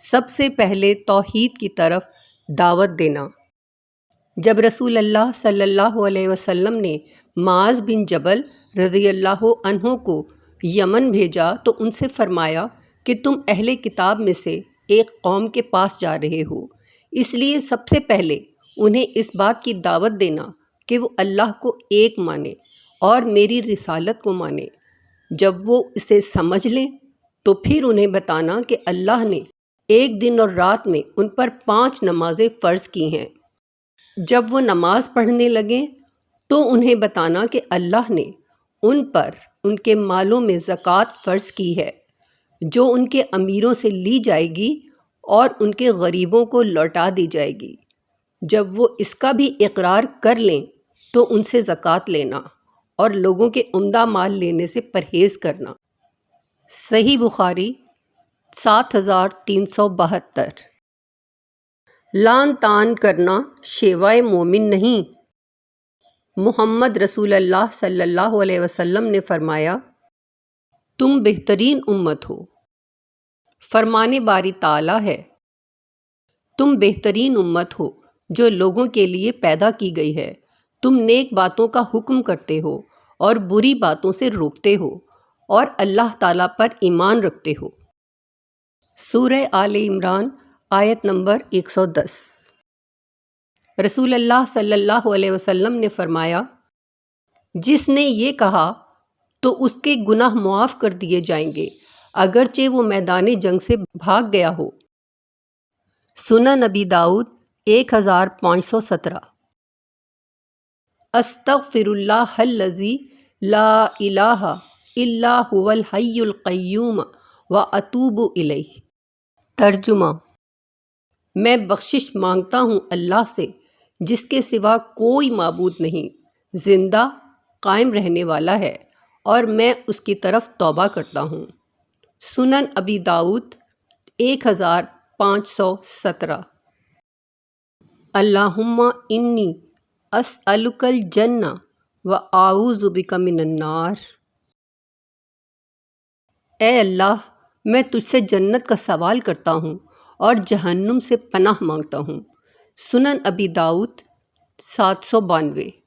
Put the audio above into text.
سب سے پہلے توحید کی طرف دعوت دینا۔ جب رسول اللہ صلی اللہ علیہ وسلم نے معاذ بن جبل رضی اللہ عنہ کو یمن بھیجا تو ان سے فرمایا کہ تم اہل کتاب میں سے ایک قوم کے پاس جا رہے ہو، اس لیے سب سے پہلے انہیں اس بات کی دعوت دینا کہ وہ اللہ کو ایک مانے اور میری رسالت کو مانے۔ جب وہ اسے سمجھ لیں تو پھر انہیں بتانا کہ اللہ نے ایک دن اور رات میں ان پر 5 نمازیں فرض کی ہیں۔ جب وہ نماز پڑھنے لگیں تو انہیں بتانا کہ اللہ نے ان پر ان کے مالوں میں زکوٰۃ فرض کی ہے، جو ان کے امیروں سے لی جائے گی اور ان کے غریبوں کو لوٹا دی جائے گی۔ جب وہ اس کا بھی اقرار کر لیں تو ان سے زکوٰۃ لینا اور لوگوں کے عمدہ مال لینے سے پرہیز کرنا۔ صحیح بخاری 7372۔ لعن طعن کرنا شیوائے مومن نہیں۔ محمد رسول اللہ صلی اللہ علیہ وسلم نے فرمایا، تم بہترین امت ہو۔ فرمانے باری تعالیٰ ہے، تم بہترین امت ہو جو لوگوں کے لیے پیدا کی گئی ہے۔ تم نیک باتوں کا حکم کرتے ہو اور بری باتوں سے روکتے ہو اور اللہ تعالیٰ پر ایمان رکھتے ہو۔ سورہ آل عمران آیت نمبر 110۔ رسول اللہ صلی اللہ علیہ وسلم نے فرمایا، جس نے یہ کہا تو اس کے گناہ معاف کر دیے جائیں گے اگرچہ وہ میدان جنگ سے بھاگ گیا ہو۔ سنن ابی داؤد 1517۔ استغفر اللہ الذی لا الہ الا هو الحی القیوم واتوب الیہ۔ ترجمہ: میں بخشش مانگتا ہوں اللہ سے جس کے سوا کوئی معبود نہیں، زندہ قائم رہنے والا ہے، اور میں اس کی طرف توبہ کرتا ہوں۔ سنن ابی داؤد 1517۔ اللہم انی اسألک الجنہ واعوذ بک من النار۔ اے اللہ، میں تجھ سے جنت کا سوال کرتا ہوں اور جہنم سے پناہ مانگتا ہوں۔ سنن ابی داؤد 792۔